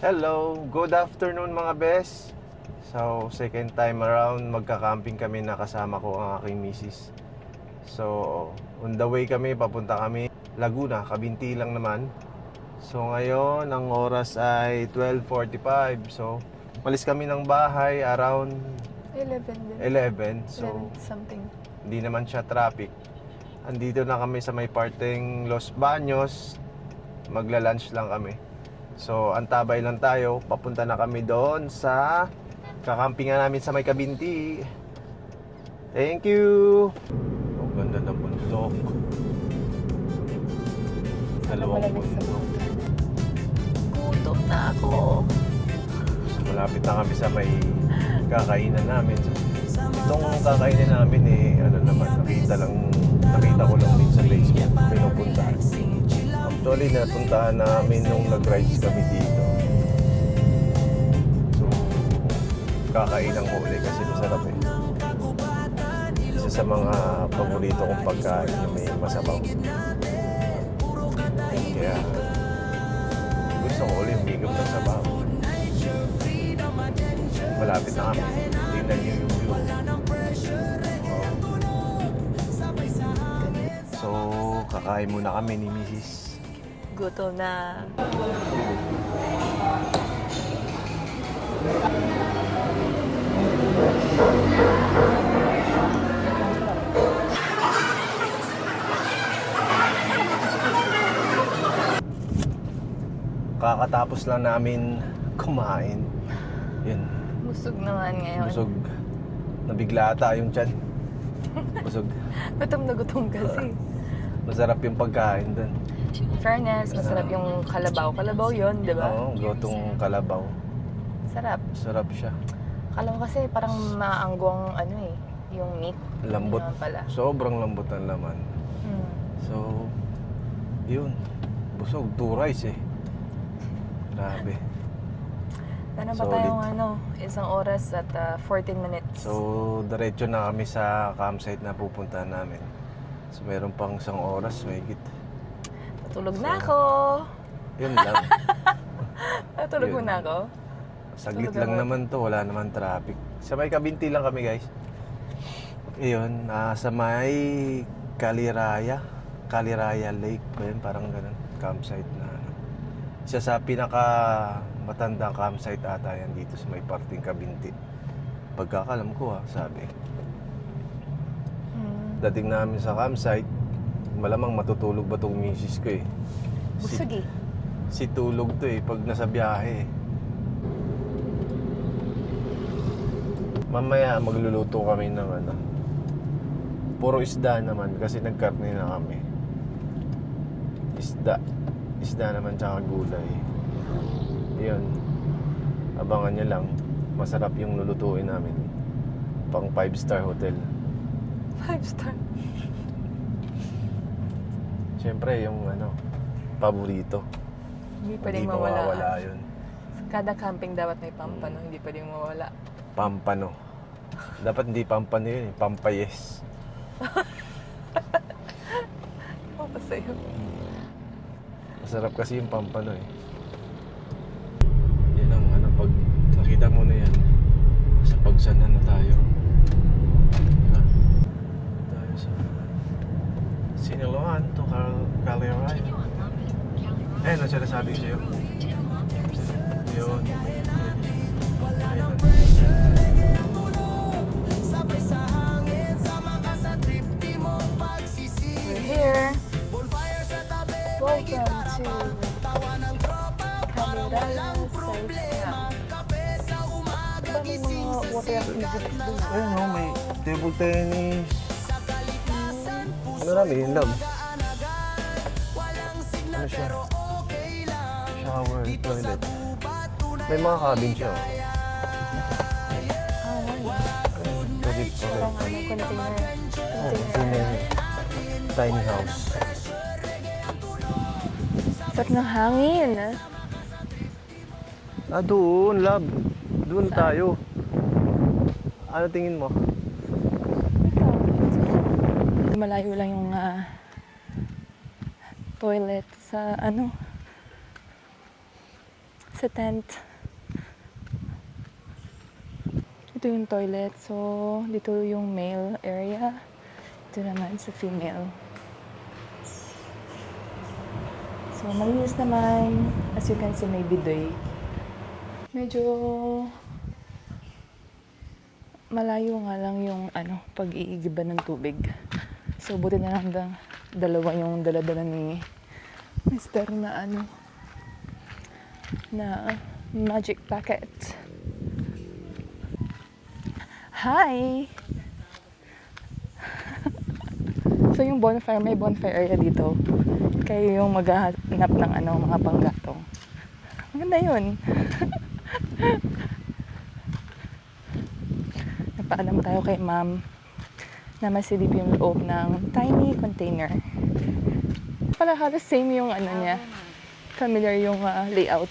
Hello, good afternoon mga bes. So, second time around magka-camping kami na kasama ko ang aking misis. So, on the way kami, papunta kami Laguna, Kabinti lang naman. So, ngayon, ang oras ay 12:45. So, malis kami ng bahay around 11 din. 11. So, 11 something. hindi naman siya traffic. Andito na kami sa may parteng Los Baños. Magla-lunch lang kami. So, antabay lang tayo. Papunta na kami doon sa kakampingan namin sa may Kabinti. Thank you! Ang ganda ng bundok. Dalawang bundok. Gutom na ako. So, malapit na kami sa may kakainan namin. Itong kakainan namin ano naman, nakita ko lang din sa Facebook. Pinupuntahan. Actually, napuntahan namin nung nag-rides kami dito. So, kakainan ko ulit kasi masarap eh. Isa sa mga paborito kong pagkain na may masabaw. Kaya, gusto ko ulit umigop ng sabaw. Malapit na kami. Tingnan niyo yung view. So, kakain muna kami ni Mrs. Gutom na. Kakatapos lang namin kumain. Yun. Busog naman ngayon. Busog. Nabigla ata yung tiyan. Busog. Gutom na gutom kasi. Masarap yung pagkain dun. Fairness, masarap yung kalabaw. Kalabaw yun, di ba? Oo, gotong kalabaw. Sarap. Sarap siya. Akala ko kasi parang maanggo ang yung meat. Lambot. Yun naman pala. Sobrang lambot ng laman. Hmm. So, yun. Busog. 2 rice eh. Grabe. Ano pa Solid. tayong isang oras at 14 minutes. So, diretso na kami sa campsite na pupuntahan namin. So, meron pang isang oras, mahigit. Natulog na ako. Yun lang. Natulog Yun. muna ako. Saglit Tulog lang ako. naman to, wala naman traffic. Sa may Kabinti lang kami, guys. Iyon, sa may Caliraya Lake ba yun? Parang ganun, campsite na isa sa pinaka matandang campsite ata yan dito sa may parting Kabinti. Pagkakalam ko sabi. Dating namin sa campsite, malamang matutulog ba tong misis ko eh. Busog eh. Si tulog to eh, pag nasa biyahe. Mamaya magluluto kami ng puro isda naman kasi nagkarne na kami. Isda naman tsaka gulay. Yun. Abangan nyo lang. Masarap yung lulutuin namin. Pang 5-star hotel. 5-star. Siyempre yung paborito. Hindi Hindi pwedeng mawawala mawala. yun. Kada camping dapat may pampano, hindi pwedeng mawala. Pampano. Dapat hindi pampano yun eh. Pampayes. Ako pa sa'yo. Masarap kasi yung pampano eh. Yan ang pag nakita mo na yan, sa pagsanan na tayo. Diba? Tayo sa Siniloan to Caliraya. Eh, ano sinasabi ko sa'yo? Yun. Ayun. We're here. Welcome to Caliraya Surf Camp. Diba may mga water activities doon? Ayun may table tennis. Ano namin, in love? Ano siya? Shower, toilet. May mga cabin siya. Toilet, Parang toilet. container. Container. Tiny house. Sarap ng hangin. Doon, love. Doon Saan? tayo. Ano tingin mo? Malayo lang yung toilet sa sa tent. Ito yung toilet. So, dito yung male area. Ito naman sa female. So, malinis naman. As you can see, may bidoy. Medyo malayo nga lang yung pag-iigiba ng tubig. So, buti na lang dalawa yung dala-dala ni Mr. na magic packet. Hi! So, yung bonfire, may bonfire area dito. Kayo yung maghahanap ng mga panggatong. Maganda yun. Nagpaalam tayo kay ma'am na masilip yung loob ng tiny container. Para halos same yung niya. Familiar yung layout.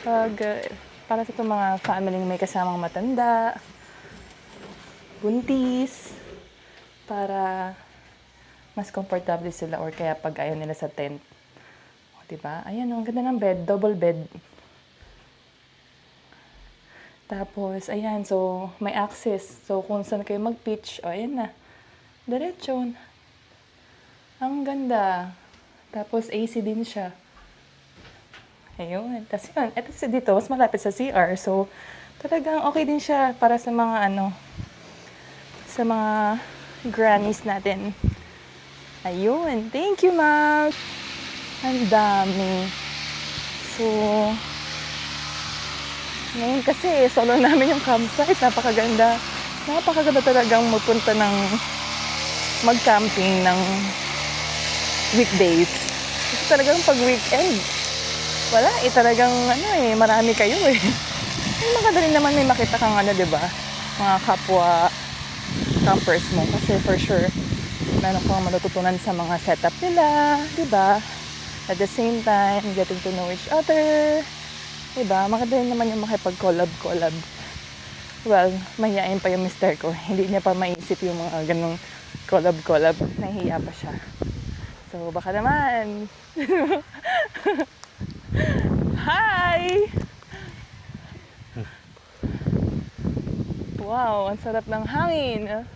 Para sa itong mga family may kasamang matanda, buntis, para mas comfortable sila or kaya pag ayaw nila sa tent. O, diba? Ayan, ang ganda ng bed, double bed. Tapos, ayan, so may access. So, kung saan kayo mag-pitch, o, ayan na. Diretso. Ang ganda. Tapos, AC din siya. Ayun. Tapos yun. Ito dito, mas malapit sa CR. So, talagang okay din siya para sa mga sa mga grannies natin. Ayun. Thank you, ma'am. Ang dami. So, ngayon kasi, solo namin yung campsite. Napakaganda. Napakaganda talagang magpunta ng mag-camping ng weekdays. Kasi talagang pag weekend, wala talagang marami kayo Ay, maganda rin naman may makita kang diba? Mga kapwa campers mo. Kasi for sure, meron kang matututunan sa mga setup nila, diba? At the same time, getting to know each other. Diba? Maganda rin naman yung makipag-collab. Well, mahihain pa yung mister ko. Hindi niya pa maisip yung mga ganong collab. Nahihiya pa siya. So, baka naman. Hi! Wow, ang sarap ng hangin.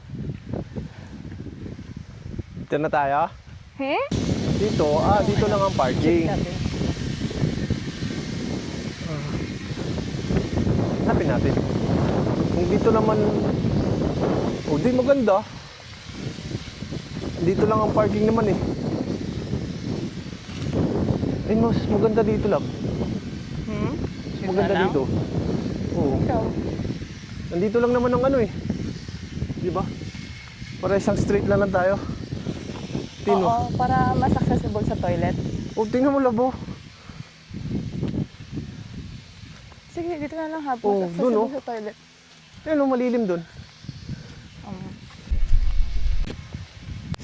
Dito na tayo? Dito? Dito lang ang parking. Hanapin natin. Kung dito naman... di maganda. Dito lang ang parking naman Ay, mas maganda dito lang. Maganda lang? dito. Oo. Ikaw? Nandito lang naman ang di ba? Para isang street lang tayo. Tino. Oo, para mas accessible sa toilet. Tingnan mo labo. Sige, dito na lang ha. Oo, Accessible dun, sa toilet. Ayun, malilim dun.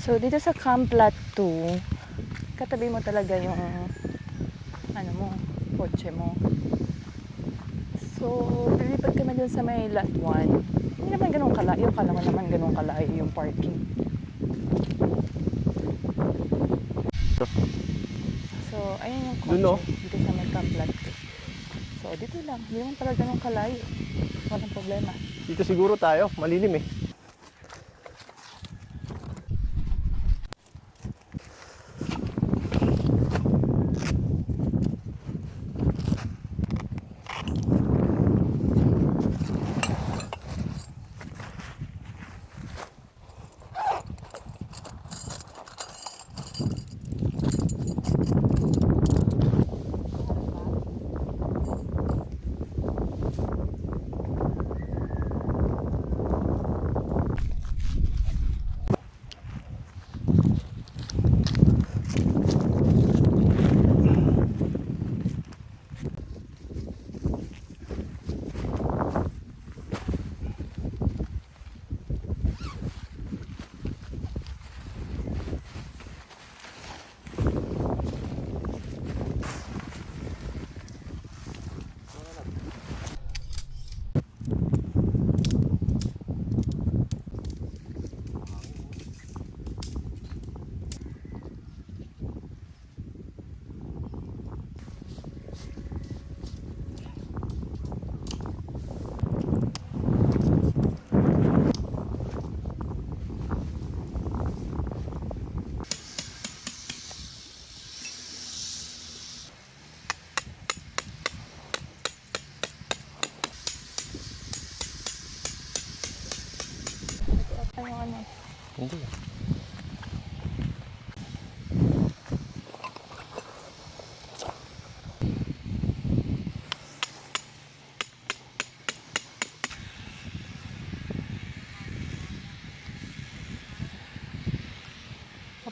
So, dito sa Camp Lot 2, katabi mo talaga yung kotse mo. So, lilipat kami dun sa may Lot 1. Hindi naman ganun kalayo. Kala ko naman ganun kalayo yung parking. So, ayun yung kotse. Dun, Dito sa may Camp Lot 2. So, dito lang. Hindi naman pala ganun kalayo. Walang problema. Dito siguro tayo. Malilim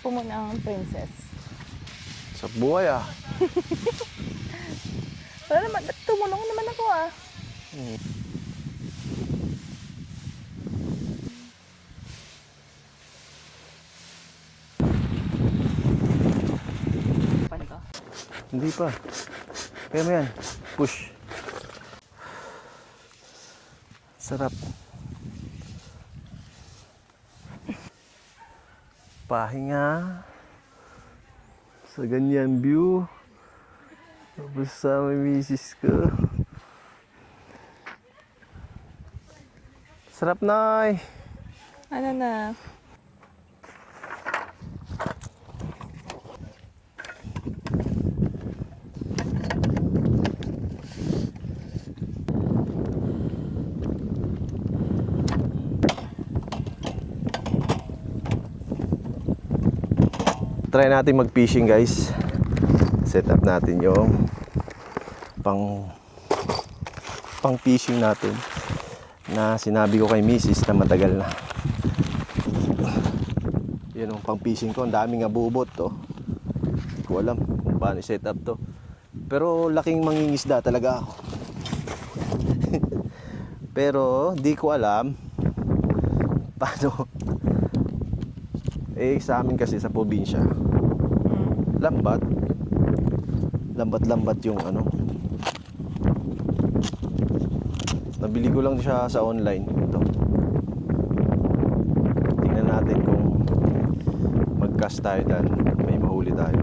Ako muna ang princess. Sa buhay ah. Wala naman, tumulong naman ako ah. Pan ka? Hindi pa. Kaya mo yan. Push. Sarap. Pahinga. Sa ganyan view. Tapos sa may misis ko. Sarap, Nay. Ano na? Try natin mag-fishing, guys. Set up natin yung pang fishing natin na sinabi ko kay Mrs. na matagal na. Yun yung pang fishing ko. Ang daming abubot to. Hindi ko alam kung paano set up to. Pero laking mangingisda talaga ako. Pero di ko alam paano. Sa amin kasi sa probinsya, lambat yung ano. Nabili ko lang siya sa online. Ito. Tingnan natin kung mag-cast tayo dyan, may mahuli tayo.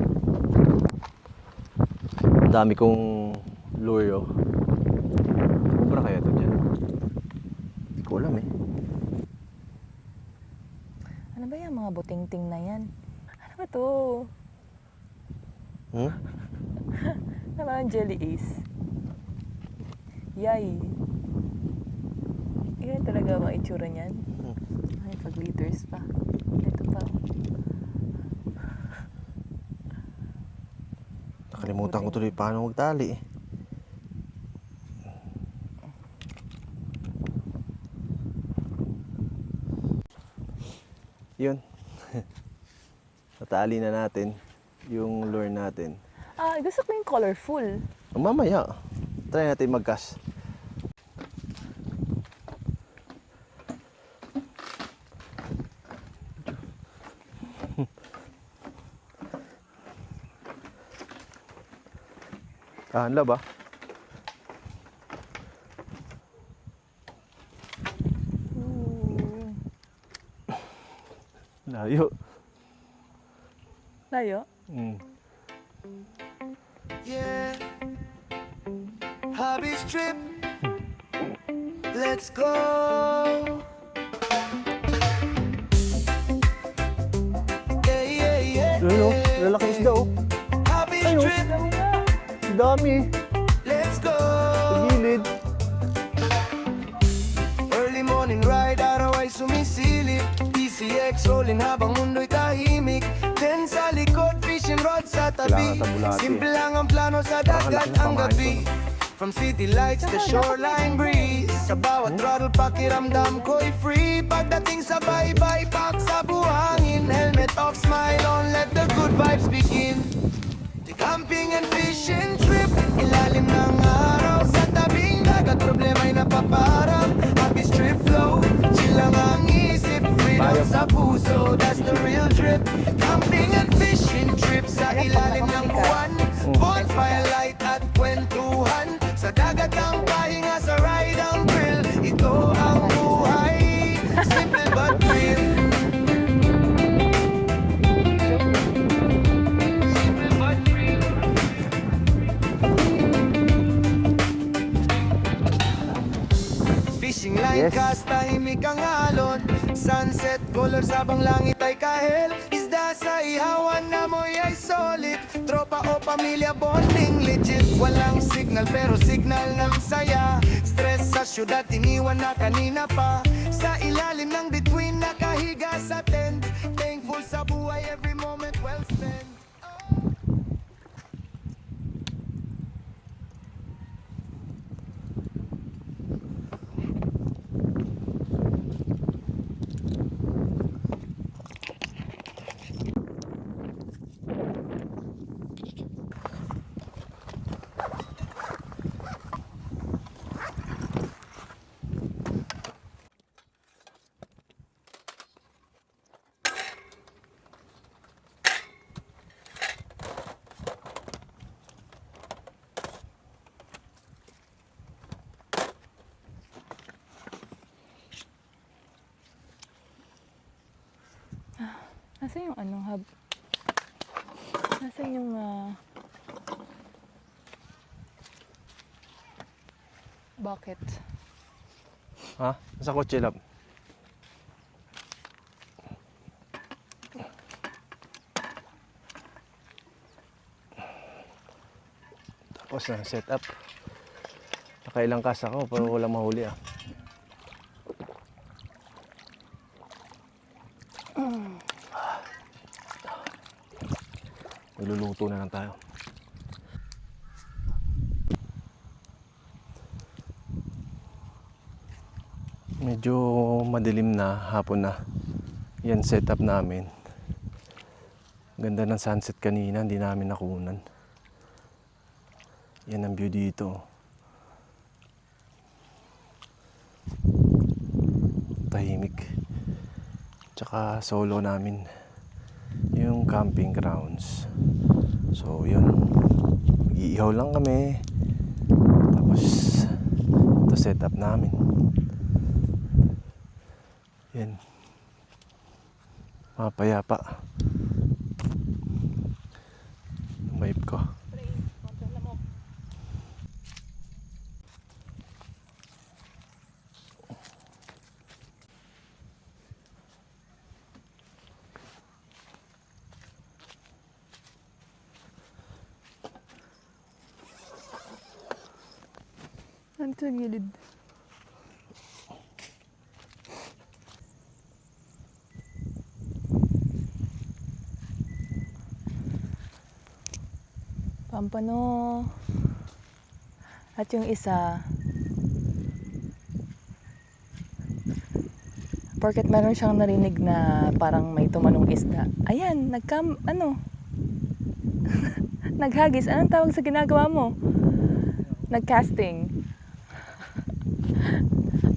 Ang dami kong lure, oh. Kubra kaya ito dyan? Hindi ko alam eh. Ano ba yan mga buting-ting na yan? Ano ba to? Ano ba ang jelly ace? Yay! Yan talaga mga itsura niyan. Ay, pag-liters pa. Ito pa. Nakalimutan ko tuloy paano magtali eh. Yun. Natali na natin yung lure natin. Ah, gusto ko yung colorful. Mamaya, try natin mag-cast. Ano ba? Layo. Layo? Yeah, hobbies trip. Let's go. Yeah, yeah, yeah. Ano? Lalaki isda oh. Hobbies Ayun. trip. Ang dami. Let's go. Sa gilid. Early morning ride, araw ay sumisilip. PCX rolling habang mundo'y tahimik. Then sa likod, fishing rod sa tabi. Kailangan tabulati. Simple lang ang plano sa dagat ang gabi. From city lights to shoreline breeze. Sa bawat throttle pakiramdam ko'y free. Pagdating sa bye-bye pack sa buhangin. Helmet off, smile on, let the good vibes begin. The camping and fishing trip. Ilalim ng araw sa tabing dagat. Problema'y napaparang. Happy strip flow. Chill lang ang isip. Freedom sa puso. That's the real trip. Camping and fishing trip sa ilalim ng buwan. Bonfire light at kwentuhan. Sa dagat ang pahinga sa ride ang thrill. Ito ang buhay. Simple but real. Simple but real. Fishing line Yes. cast, tahimik ang alon. Sunset colors habang langit ay kahel. Isda sa ihawan, amoy ay solid. Tropa o pamilya bonding legit. Walang signal pero signal ng saya. Stress sa syudad, iniwan na kanina pa. Sa ilalim ng between, nakahiga sa tent. Thankful sa buhay, every moment well spent. Nasaan yung anong hub? Nasaan yung bucket? Ha? Sa kotse lab. Tapos na, set up. Nakailang kasa ako, pero walang mahuli ah. Magluluto na lang tayo. Medyo madilim na, hapon na. Yan setup namin. Ganda ng sunset kanina, hindi namin nakunan. Yan ang view dito. Tahimik. Tsaka solo namin yung camping grounds. So yun, mag-iihaw lang kami. Tapos ito setup namin. Yan. Mapayapa. Vibe ko. Nandito sa gilid. Pampano. At yung isa, porket meron siyang narinig na parang may tumalong isda. Ayan, naghagis. Anong tawag sa ginagawa mo? Nagcasting.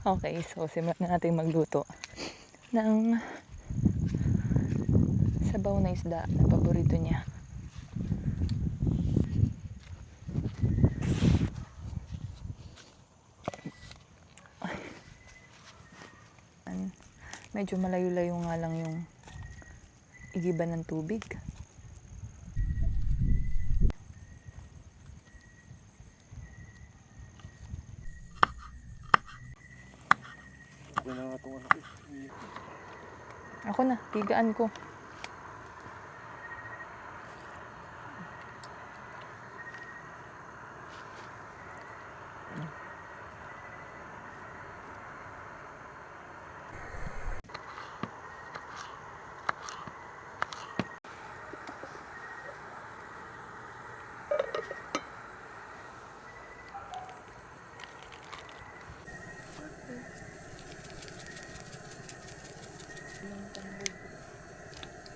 Okay, so simulan na natin magluto ng sabaw na isda na paborito niya. Medyo malayo-layo nga lang yung igiban ng tubig. Ako na, tigaan ko.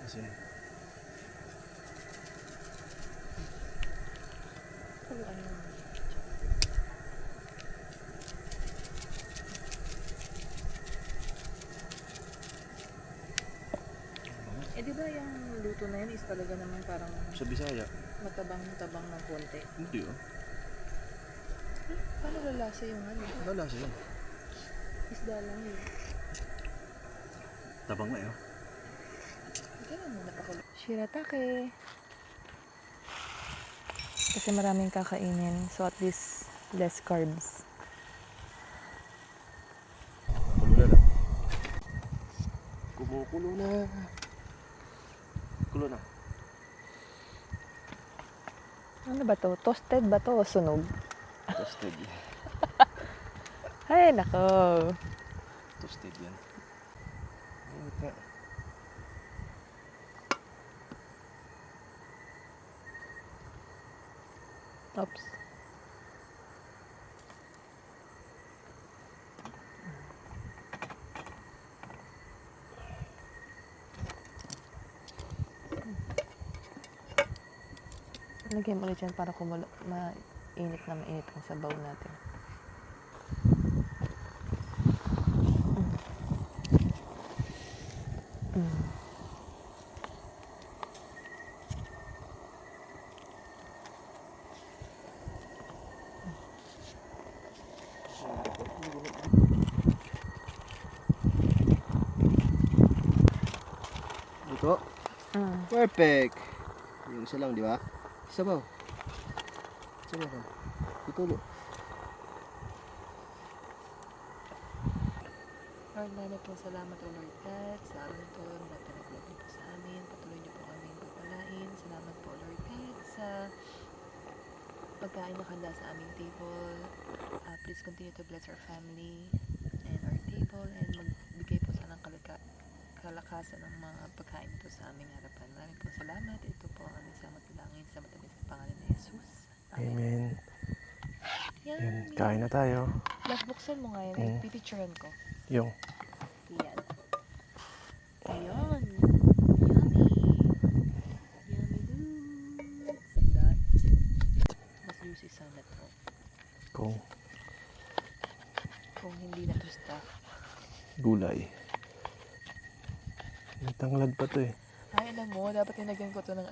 Kasi Eh di ba yung luto na yun is talaga naman parang sa Bisaya. matabang-tabang ng konti? Hindi oh. Paano lalasa yung ano? Wala siya. Isda lang yun. Tabang na eh. Kailan mo napakulit? Shiratake. Kasi maraming kakainin. So at least less carbs. Kulo na lang. Kumukulo na. Kulo na. Ano ba to? Toasted ba to o sunog? Toasted yan. Ay, nako. Toasted yan. Oops. Lagyan mo ulit yan para mainit na mainit ang sabaw natin. Ito. Perfect. Yung isa lang, di ba? Isa ba? Isa ba? Tutulo. Lord, marami po salamat o Lord God sa araw nito na pinagluto po sa amin. Patuloy niyo po kami pagpalain. Salamat po Lord God sa pagkain na handa sa aming table. Please continue to bless our family and our table and magbigay po sa ng kalakasan ng mga pagkain ito sa aming harapan. Maraming po salamat. Ito po ang aming samot bilangin sa matamis na pangalan ni Jesus. Amen. Yan. Yun, kain na tayo. Love, buksan mo nga yan. Mm. Pipicturean ko. Yung. Yan. Ayun. Yummy. Yummy dudes. Like that. Mas juicy sana to. Kung hindi na to stuff. Gulay. May tanglad pa to eh. Ay, alam mo, dapat nilagyan ko to ng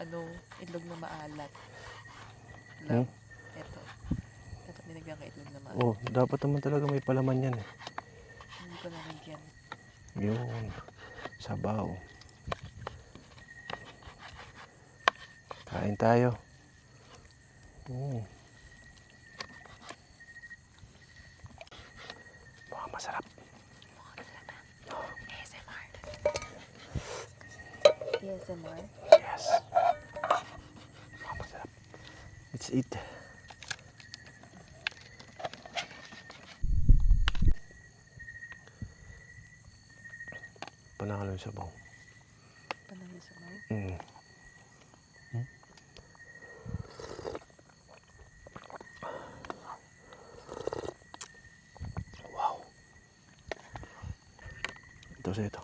itlog na maalat. Love. Ito. Dapat nilagyan ko itlog na maalat. Oh, dapat naman talaga may palaman yan eh. Hindi ko nalagyan. Yun. Sabaw. Kain tayo. Baka masarap. ASMR. ASMR? Yes. Baka masarap. Let's eat. Panalo yung sabaw. Panang ASMR? Mm. Wow. Ito sa ito.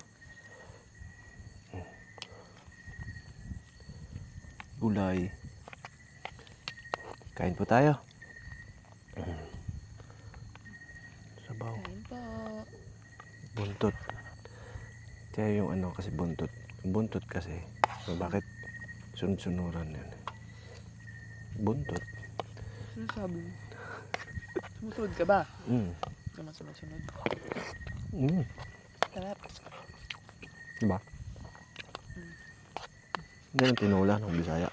Gulay. Kain po tayo. Sabaw. Kain po. Buntot. Kaya yung kasi buntot. Buntot kasi. So bakit sunod-sunuran yan? Buntot. Sinasabi mo? Sumusunod ka ba? Naman sunod-sunod. Sarap. Diba? Yan ang tinula ng Bisaya.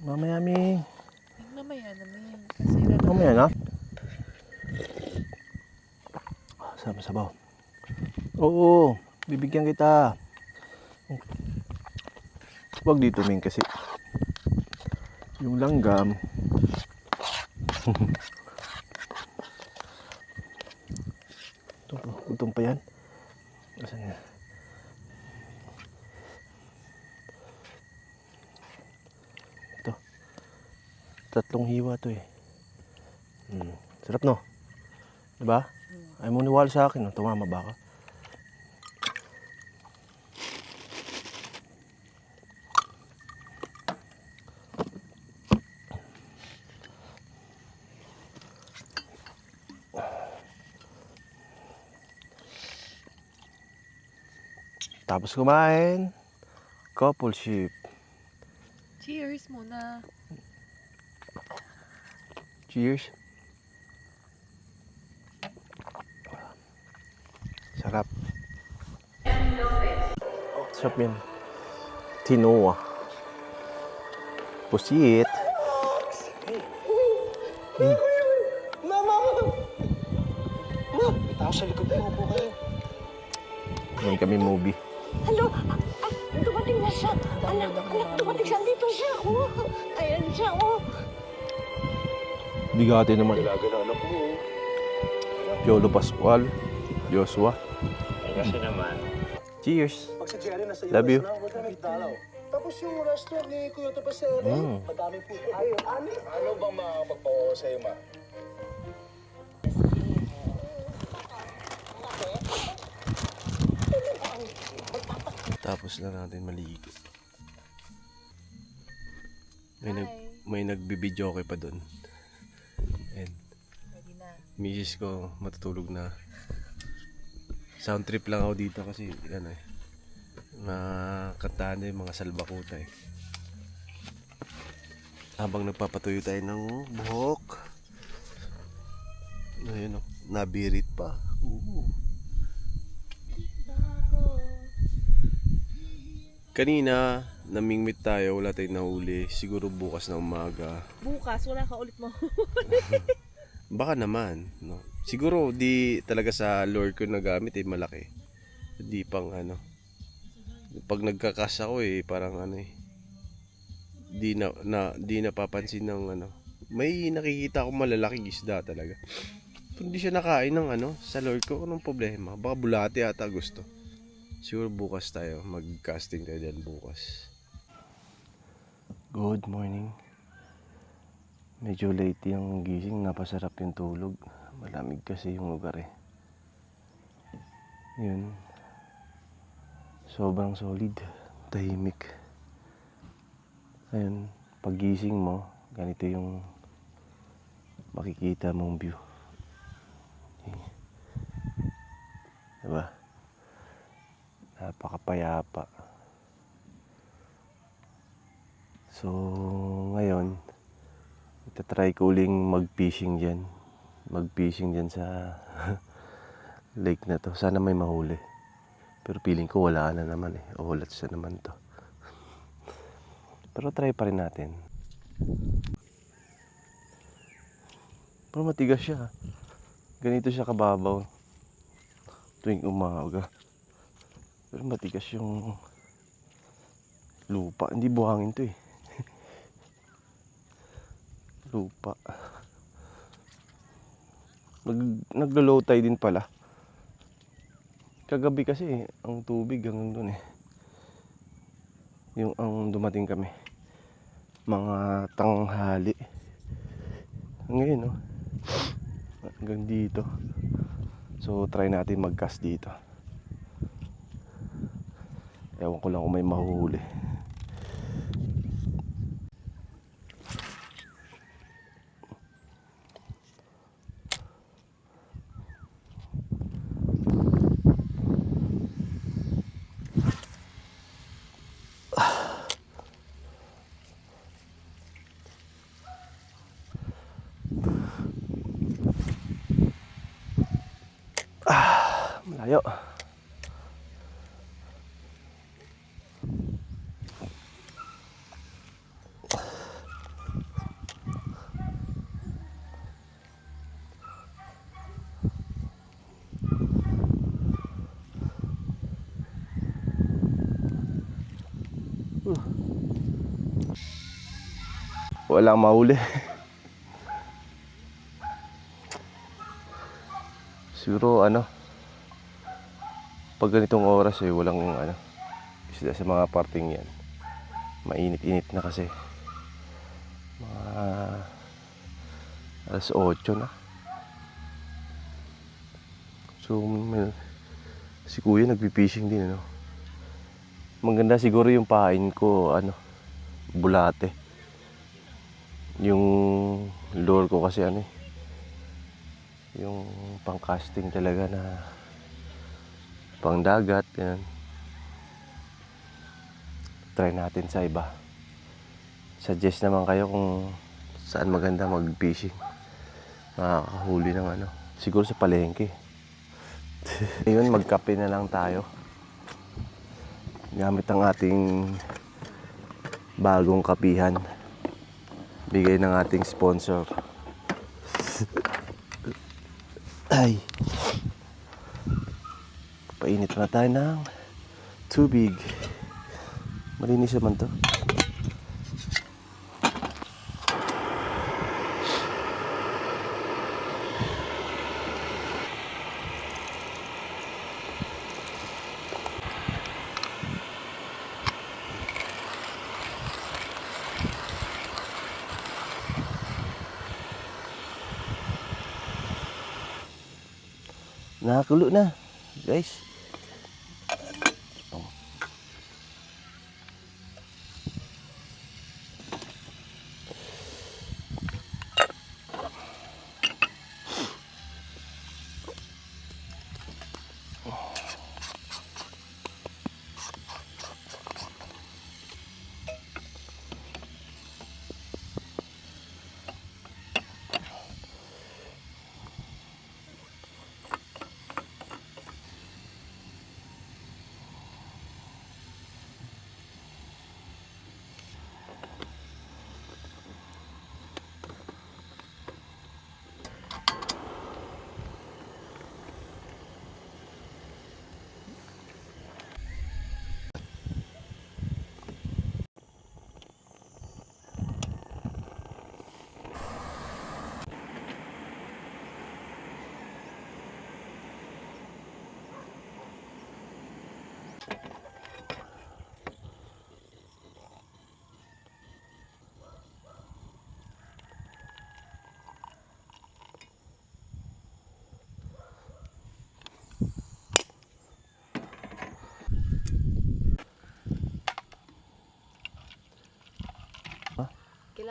Mamaya, Ming. Mamaya namin. Kasi Mamaya na. Sama sabaw. Oo, bibigyan kita. Huwag dito, Ming, kasi yung langgam. Utong pa yan. Asan yan? Ito. 3 hiwa to eh. Sarap no? Diba? Ay mo niwala sa akin, no? Tumama ba ka? Tapos kumain, couple ship. cheers muna. Cheers. Sarap. Sarap yan. Tinoa. Pusit. Mama! Ma! Itaw sa likod mo po kayo. Ngayon kami movie. Ano? Dumating na siya. Anak, dumating siya. Dito siya. Oh. Ayan siya. Oh. Bigati naman. Gagana po. Piolo Pascual. Joshua. Kasi naman. Cheers. Pag si Jerry nasa Love you. na, huwag na magdalaw. Tapos yung restaurant ni Kuya Tapasere, madami po. Ay, ano bang makakapagpawawa sa'yo, ma? Tapos na natin maligo. May nagbibideo okay pa doon. And Ready na. misis ko matutulog na. Sound trip lang ako dito kasi ano eh, makantahan na yung mga salbakuta eh. Habang nagpapatuyo tayo ng buhok. Ayun oh, nabirit pa. Kanina, namingwit tayo, wala tayong nahuli. Siguro bukas na umaga. Bukas, wala ka ulit mo. Baka naman, no. Siguro di talaga sa lure ko nagamit eh malaki. Di pang ano. Pag nagkakas ako eh parang ano eh. Di napapansin ng ano. May nakikita akong malalaking isda talaga. Hindi siya nakain ng ano sa lure ko. Anong problema? Baka bulate ata gusto. Siguro bukas tayo. Mag-casting tayo dyan bukas. Good morning. Medyo late yung gising. Napasarap yung tulog. Malamig kasi yung lugar eh. Yun. Sobrang solid. Tahimik. Ayun. Paggising mo, ganito yung makikita mong view. Diba? Napakapayapa. So, ngayon, itatry ko uling mag-fishing dyan. Mag-fishing dyan sa lake na to. Sana may mahuli. Pero feeling ko wala na naman eh. Ulat siya naman to. Pero try pa rin natin. Pero matigas siya. Ganito siya kababaw tuwing umaga. Pero matigas yung lupa. Hindi buhangin to eh. Lupa. Naglo-low tide din pala. Kagabi kasi ang tubig hanggang doon eh. Yung ang dumating kami. Mga tanghali. Ngayon oh. Hanggang dito. So try natin mag-cast dito. Ewan ko lang kung may mahuhuli. Malayo. Walang mahuli. Siguro ano, pag ganitong oras eh walang ano isda sa mga parting yan. Mainit-init na kasi. Mga alas 8 na. So si kuya nagpi-fishing din ano. Maganda siguro yung pain ko ano, bulate. Yung lure ko kasi ano eh, yung pang casting talaga na pang dagat yan. Try natin sa iba. Suggest naman kayo kung saan maganda mag-fishing. Makakahuli ng ano. Siguro sa palengke. Ngayon magkape na lang tayo. Gamit ang ating bagong kapihan. Bigay ng ating sponsor. Ay. Painit na tayo ng tubig. Malinis naman to. Nakakulo na, guys.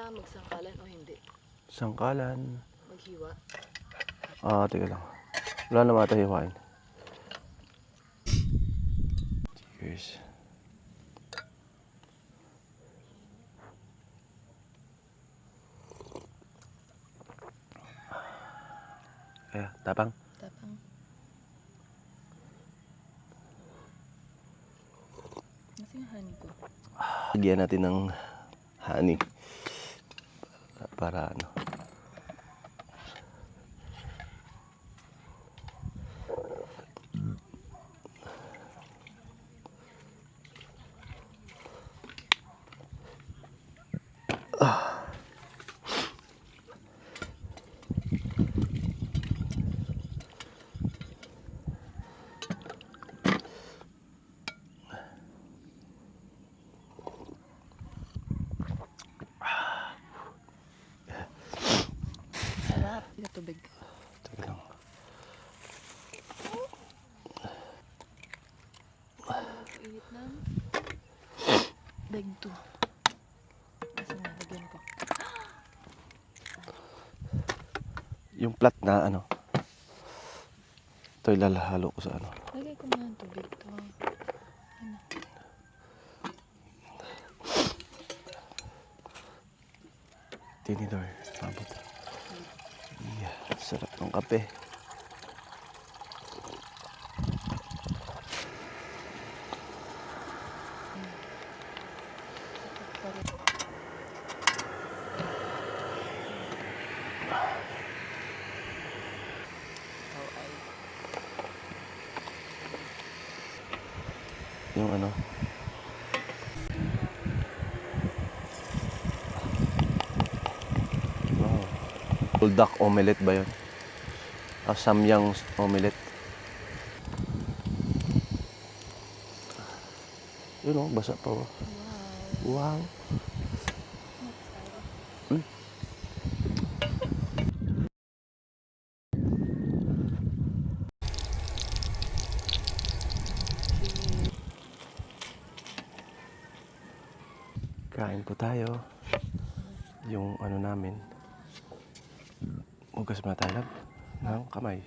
kailangan magsangkalan o hindi? Sangkalan. Maghiwa? Teka lang. Wala na matahiwain. Cheers. Tapang. Tapang. Nasa yung honey ko? Lagyan natin ng honey. Para ano. Sarap. Ito tubig. Teka lang. Init ng bag 2. Kasi nalagyan ko. Yung plat na ano. Ito ilalahalo ko sa ano. Lagay ko na ng tubig to. Ano? Tinidor. Mabot. Yeah, sarap ng kape. Yung ano. Wow. Buldak omelette ba yun? Samyang omelette. Yun o, basa pa o. Wow. Kain po tayo. Yung ano namin. Hugas muna tayo ng kamay.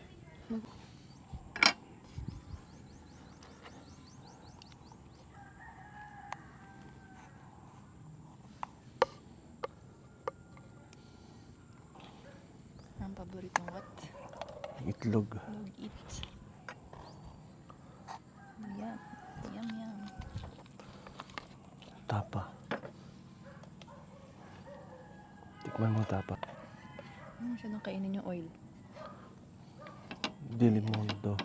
Ang paboritong what? Itlog. Log eat. Yum. Yum, yum. Tapa. Tikman mo tapa. Masyadong kainin yung oil. Dilimundo.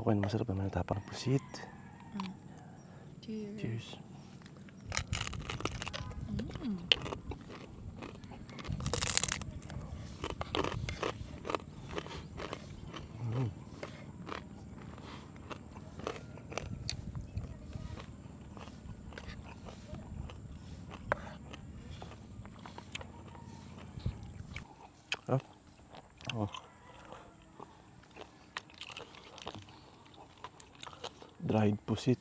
Okay, masarap naman ang tapa ng pusit. Cheers. Cheers. Oh. Dried pusit.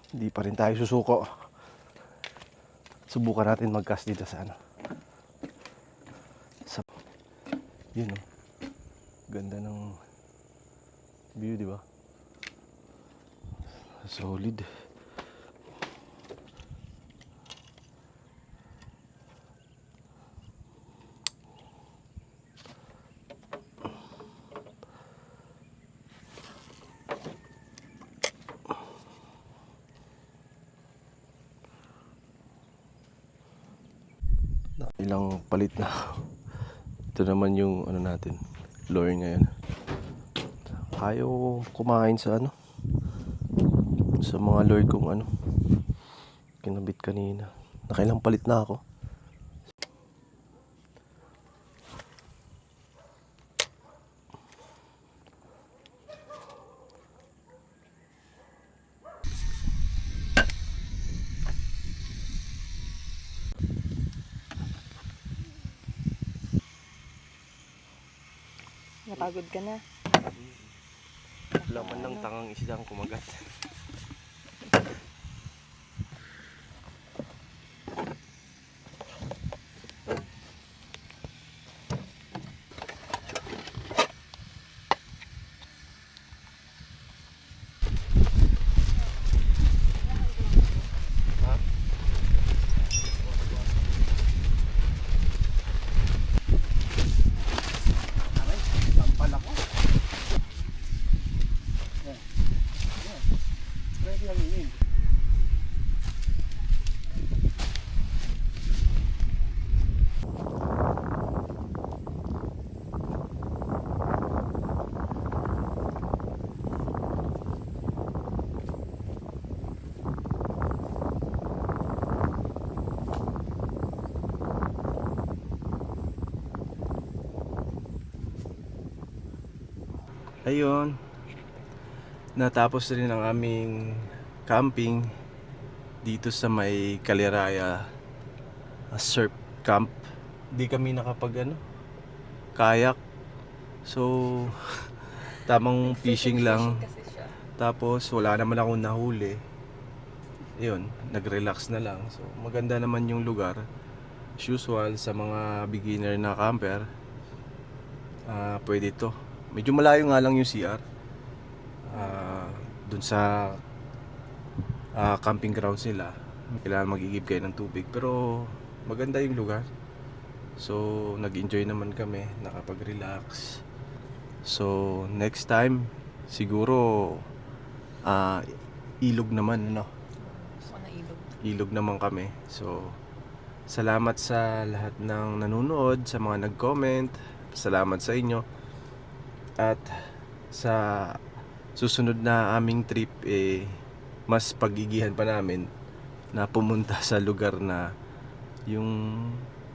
Hindi pa rin tayo susuko. Subukan natin mag-cast dito sa ano. Sa yun oh. Ganda ng view, di ba? Solid. Ilang palit na ako. Ito naman yung ano natin, lure ngayon. Ayaw kumain sa ano, sa mga lure kong ano, kinabit kanina. Nakailang palit na ako. Napagod ka na. Laman ng tangang isdang kumagat. Ayun, natapos rin ang aming camping dito sa may Caliraya surf camp. Di kami nakapag kayak. So tamang fishing lang. Tapos wala naman akong nahuli. Yun, nag-relax na lang. So maganda naman yung lugar. As usual sa mga beginner na camper, pwede to. Medyo malayo nga lang yung CR dun sa camping grounds nila. Kailangan mag-igib kayo ng tubig, pero maganda yung lugar. So nag-enjoy naman kami, nakapag-relax. So next time siguro ilog naman, no? Ilog naman kami. So salamat sa lahat ng nanonood, sa mga nag-comment. Salamat sa inyo. At sa susunod na aming trip, mas pagigihan pa namin na pumunta sa lugar na yung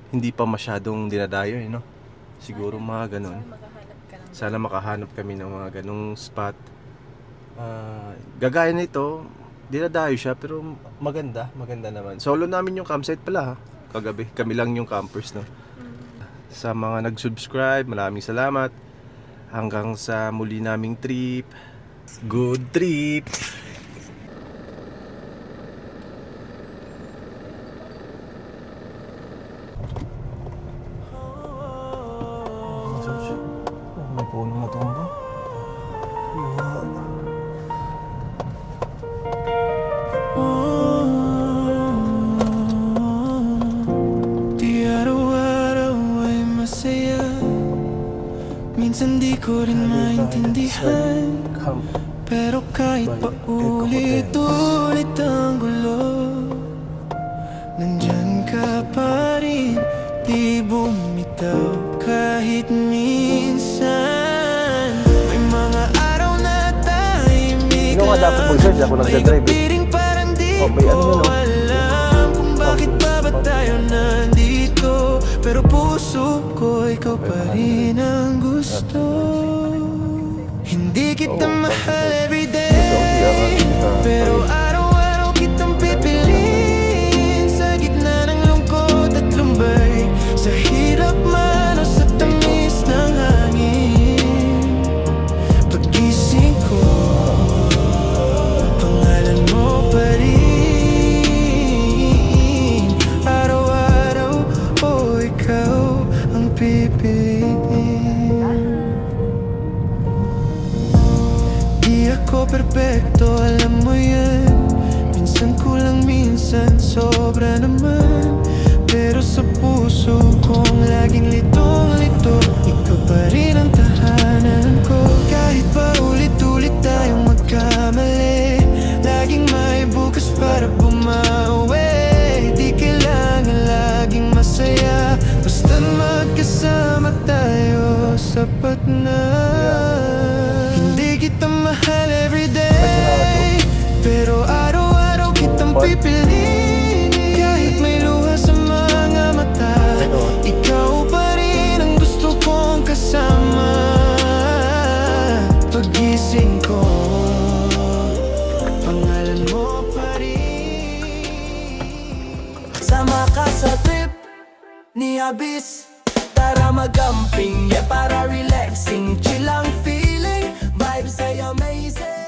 hindi pa masyadong dinadayo, no? Siguro mga ganun. Sana makahanap kami ng mga ganung spot. Gagaya nito, dinadayo siya pero maganda naman. Solo namin yung campsite pala, ha? Kagabi, kami lang yung campers, no? Sa mga nag-subscribe, maraming salamat. Hanggang sa muli naming trip. Good trip! May puno na ito ba? Di araw-araw ay masaya. Minsan di ko rin maintindihan, pero kahit pa ulit-ulit ang gulo, nandyan ka pa rin, di bumitaw kahit minsan. May mga araw na tahimik Ikaw nga dapat mag-search, ako may nagdadrive, gabi rin parang di may ano ko yun, alam kung bakit pa ba tayo nandito, pero puso ko ikaw pa rin ang gusto. Hindi kita mahal everyday, pero araw-araw kitang pipiliin. Sa gitna ng lungkot at lumbay, sa hirap man o sa tamis ng hangin, pagising ko, pangalan mo pa rin. Araw-araw, oh ikaw ang pipiliin. Di ako perpekto, alam mo yan. Minsan kulang, minsan sobra naman. Pero sa puso kong laging litong-lito, ikaw pa rin ang tahanan ko. Kahit pa ulit-ulit tayong magkamali, laging may bukas para bumawi. Di kailangan laging masaya, basta magkasama tayo, sapat na. Hindi kita mahal everyday, pero araw-araw kitang pipiliin. Kahit may luha sa mga mata, ikaw pa rin ang gusto kong kasama. Pagising ko, pangalan mo pa rin. Sama ka sa trip ni Abyss, para magamping, yeah, para relaxing. Chill ang feeling, vibes ay amazing.